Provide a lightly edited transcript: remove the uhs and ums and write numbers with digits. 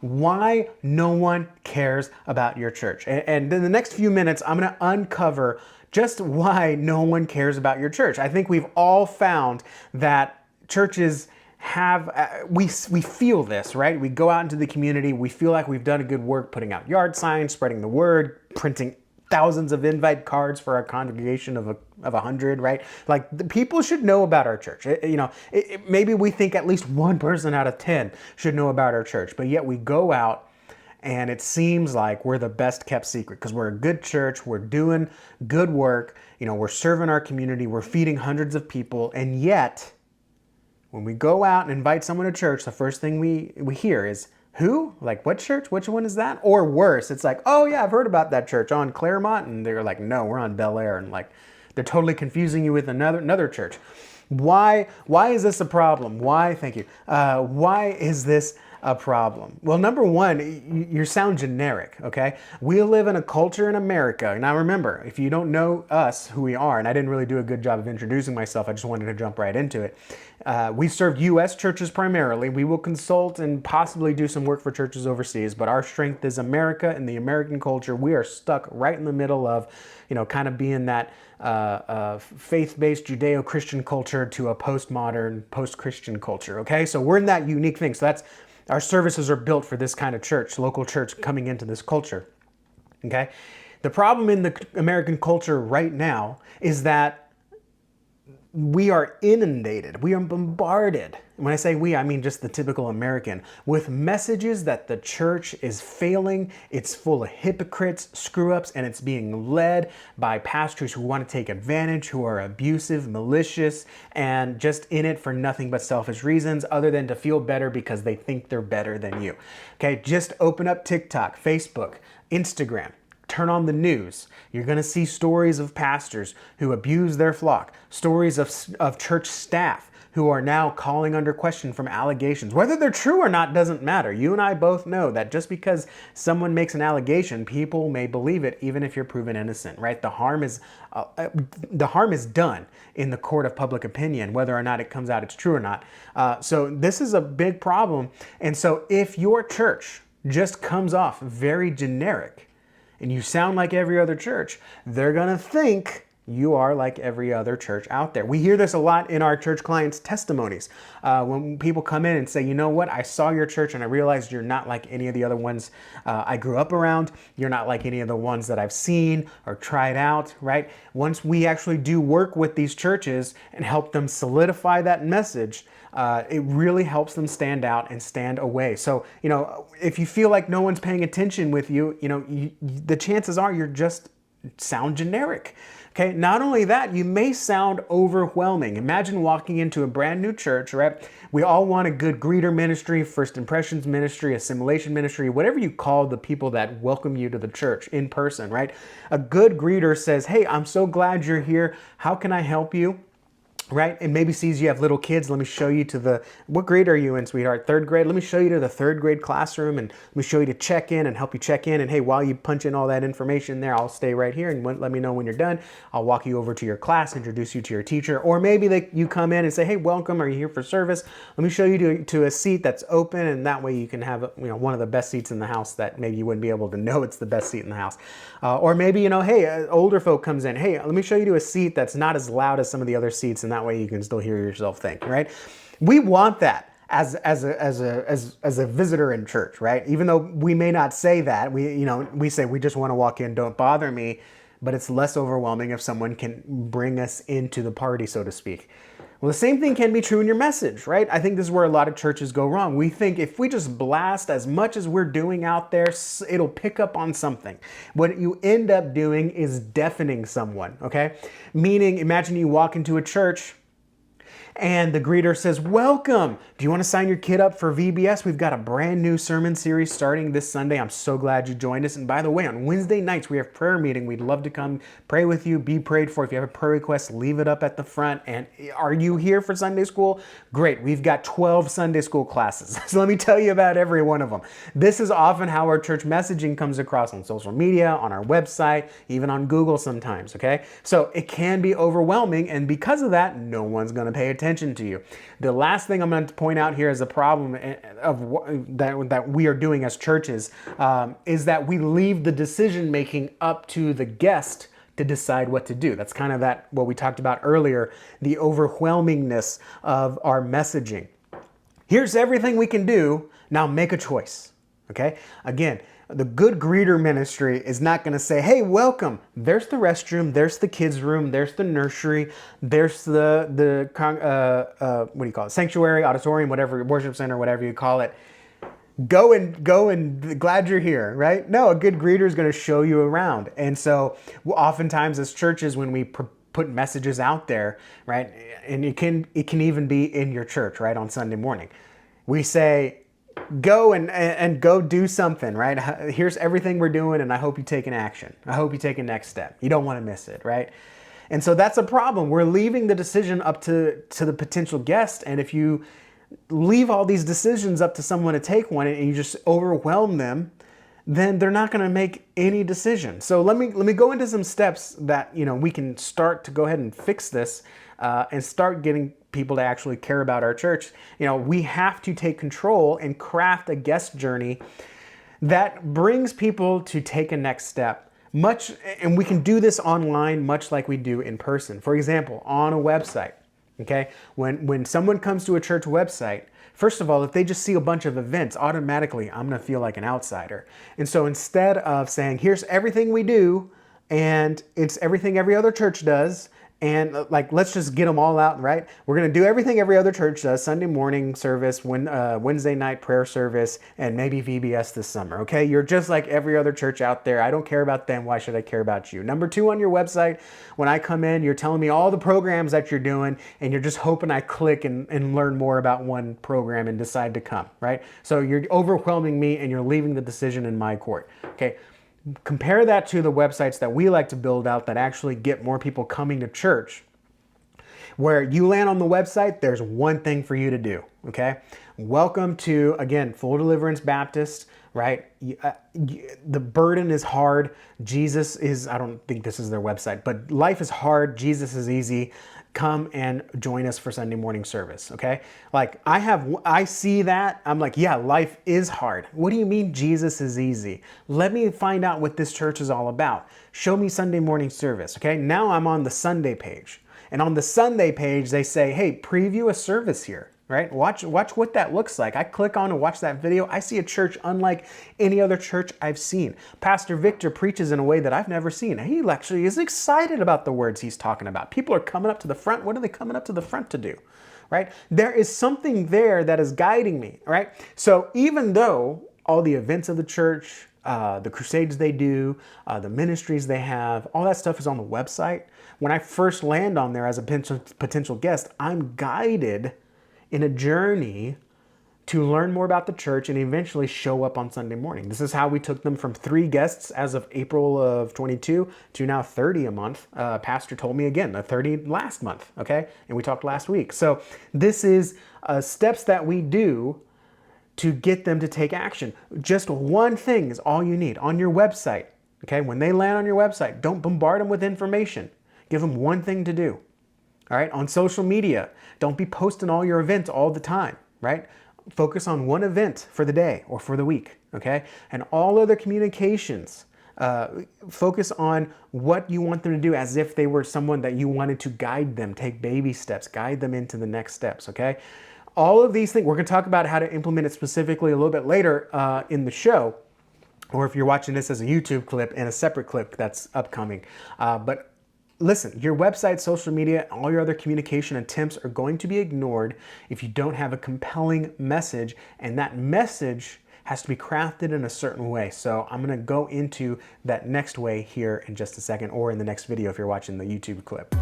Why no one cares about your church. And in the next few minutes, I'm going to uncover just why no one cares about your church. I think we've all found that churches have, we feel this, right? We go out into the community, we feel like we've done a good work putting out yard signs, spreading the word, printing thousands of invite cards for our congregation of 100, right? Like, the people should know about our church. Maybe we think at least one person out of 10 should know about our church, but yet we go out and it seems like we're the best kept secret because we're a good church, we're doing good work, we're serving our community, we're feeding hundreds of people, and yet when we go out and invite someone to church, the first thing we hear is, who? Like, what church? Which one is that? Or worse, it's like, oh yeah, I've heard about that church on Claremont. And they're like, no, we're on Bel Air. And like, they're totally confusing you with another church. Why is this a problem? Thank you. Why is this a problem? Well, number one, you sound generic, okay? We live in a culture in America. Now remember, if you don't know us, who we are, and I didn't really do a good job of introducing myself, I just wanted to jump right into it. We serve U.S. churches primarily. We will consult and possibly do some work for churches overseas, but our strength is America and the American culture. We are stuck right in the middle of, kind of being that faith-based Judeo-Christian culture to a postmodern, post-Christian culture, okay? So we're in that unique thing. So our services are built for this kind of church, local church coming into this culture, okay? The problem in the American culture right now is that we are inundated, we are bombarded. When I say we, I mean just the typical American, with messages that the church is failing, it's full of hypocrites, screw-ups, and it's being led by pastors who want to take advantage, who are abusive, malicious, and just in it for nothing but selfish reasons other than to feel better because they think they're better than you. Okay, just open up TikTok, Facebook, Instagram. Turn on the news. You're going to see stories of pastors who abuse their flock, stories of church staff who are now calling under question from allegations. Whether they're true or not doesn't matter. You and I both know that just because someone makes an allegation, people may believe it even if you're proven innocent, right? The harm is done in the court of public opinion, whether or not it comes out it's true or not. So this is a big problem. And so if your church just comes off very generic, and you sound like every other church, they're gonna think you are like every other church out there. We hear this a lot in our church clients' testimonies. When people come in and say, you know what, I saw your church and I realized you're not like any of the other ones I grew up around. You're not like any of the ones that I've seen or tried out, right? Once we actually do work with these churches and help them solidify that message, it really helps them stand out and stand away. So, if you feel like no one's paying attention with you, the chances are you're just sound generic. Okay, not only that, you may sound overwhelming. Imagine walking into a brand new church, right? We all want a good greeter ministry, first impressions ministry, assimilation ministry, whatever you call the people that welcome you to the church in person, right? A good greeter says, hey, I'm so glad you're here. How can I help you? Right? And maybe sees you have little kids. Let me show you to what grade are you in, sweetheart? Third grade? Let me show you to the third grade classroom and let me show you to check in and help you check in. And hey, while you punch in all that information there, I'll stay right here and let me know when you're done. I'll walk you over to your class, introduce you to your teacher. Or maybe you come in and say, hey, welcome. Are you here for service? Let me show you to a seat that's open. And that way you can have, one of the best seats in the house that maybe you wouldn't be able to know it's the best seat in the house. Or maybe, hey, older folk comes in. Hey, let me show you to a seat that's not as loud as some of the other seats. And that way you can still hear yourself think, right? We want that as a visitor in church, right? Even though we may not say that, we say we just want to walk in, don't bother me, but it's less overwhelming if someone can bring us into the party, so to speak. Well, the same thing can be true in your message, right? I think this is where a lot of churches go wrong. We think if we just blast as much as we're doing out there, it'll pick up on something. What you end up doing is deafening someone, okay? Meaning, imagine you walk into a church and the greeter says, welcome. Do you want to sign your kid up for VBS? We've got a brand new sermon series starting this Sunday. I'm so glad you joined us. And by the way, on Wednesday nights, we have prayer meeting. We'd love to come pray with you, be prayed for. If you have a prayer request, leave it up at the front. And are you here for Sunday school? Great. We've got 12 Sunday school classes. So let me tell you about every one of them. This is often how our church messaging comes across on social media, on our website, even on Google sometimes, okay? So it can be overwhelming. And because of that, no one's going to pay attention attention to you. The last thing I'm going to point out here as a problem that we are doing as churches is that we leave the decision making up to the guest to decide what to do. That's kind of what we talked about earlier, the overwhelmingness of our messaging. Here's everything we can do. Now make a choice. Okay? Again, the good greeter ministry is not going to say, hey, welcome. There's the restroom. There's the kids' room. There's the nursery. There's the what do you call it? Sanctuary, auditorium, whatever, worship center, whatever you call it. Go and glad you're here, right? No, a good greeter is going to show you around. And so oftentimes as churches, when we put messages out there, right? And it can even be in your church, right? On Sunday morning, we say, go and go do something, right? Here's everything we're doing, and I hope you take an action. I hope you take a next step. You don't want to miss it, right? And so that's a problem. We're leaving the decision up to the potential guest, and if you leave all these decisions up to someone to take one and you just overwhelm them, then they're not going to make any decision. So let me go into some steps that we can start to go ahead and fix this and start getting people to actually care about our church. We have to take control and craft a guest journey that brings people to take a next step. And we can do this online much like we do in person. For example, on a website. Okay, when someone comes to a church website, first of all, if they just see a bunch of events, automatically I'm going to feel like an outsider. And so instead of saying, here's everything we do, and it's everything every other church does, and let's just get them all out, right? We're going to do everything every other church does: Sunday morning service, Wednesday night prayer service, and maybe VBS this summer, okay? You're just like every other church out there. I don't care about them. Why should I care about you? Number two, on your website, when I come in, you're telling me all the programs that you're doing, and you're just hoping I click and learn more about one program and decide to come, right? So you're overwhelming me, and you're leaving the decision in my court, okay? Compare that to the websites that we like to build out that actually get more people coming to church. Where you land on the website, there's one thing for you to do, okay? Welcome to, again, Full Deliverance Baptist, right? The burden is hard. Jesus is, I don't think this is their website, but life is hard. Jesus is easy. Come and join us for Sunday morning service, okay? I see that. I'm like, yeah, life is hard. What do you mean Jesus is easy? Let me find out what this church is all about. Show me Sunday morning service, okay? Now I'm on the Sunday page. And on the Sunday page, they say, hey, preview a service here, right? Watch what that looks like. I click on and watch that video. I see a church unlike any other church I've seen. Pastor Victor preaches in a way that I've never seen. He actually is excited about the words he's talking about. People are coming up to the front. What are they coming up to the front to do, right? There is something there that is guiding me, right? So even though all the events of the church, the crusades they do, the ministries they have, all that stuff is on the website, when I first land on there as a potential guest, I'm guided in a journey to learn more about the church and eventually show up on Sunday morning. This is how we took them from 3 guests as of April of 22 to now 30 a month. Pastor told me again, 30 last month, okay? And we talked last week. So this is steps that we do to get them to take action. Just one thing is all you need on your website, okay? When they land on your website, don't bombard them with information. Give them one thing to do. All right, on social media, don't be posting all your events all the time, right? Focus on one event for the day or for the week, okay? And all other communications, focus on what you want them to do as if they were someone that you wanted to guide them, take baby steps, guide them into the next steps, okay? All of these things, we're gonna talk about how to implement it specifically a little bit later in the show, or if you're watching this as a YouTube clip and a separate clip that's upcoming. But listen, your website, social media, all your other communication attempts are going to be ignored if you don't have a compelling message, and that message has to be crafted in a certain way. So I'm going to go into that next way here in just a second, or in the next video if you're watching the YouTube clip.